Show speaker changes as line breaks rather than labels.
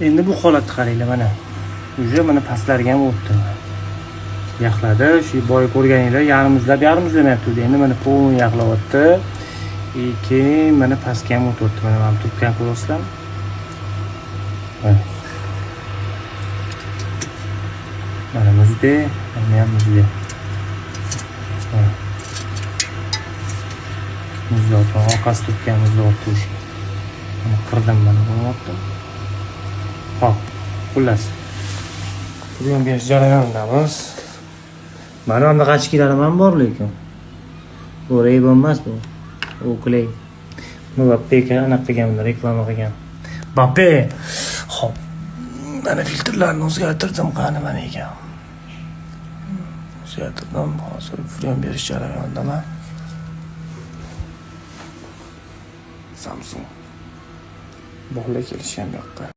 Endi bu holatni qaranglar mana. Uje mana pastlarga ham o'tdi. Yaxladi. Shu boy ko'rganinglar yarimizlamayapti. Endi mana polni yaxlayapti. Keyin mana pastga ham o'tibdi. Mana men turgan ko'rasizlarmi? Mana muzda, mana ham muzda. Muzda orqasi turgan muzda o'tdi o'sha. Mana qirdim mana bo'lyapti. Hop, xullas. Bugun berish jarayonidamiz. Mana bunda qachkilarim ham bor lekin. Bu Ray-Ban emas bu. Oakley. Mbappega anaqa qilgan, reklama qilgan. Mbappe. Hop. Mana filtrlarni o'zgartirdim, qani mana ekan. O'zgartirdim, hozir bugun berish jarayonidaman. Samsung. Bog'la kelishgan yoqqa.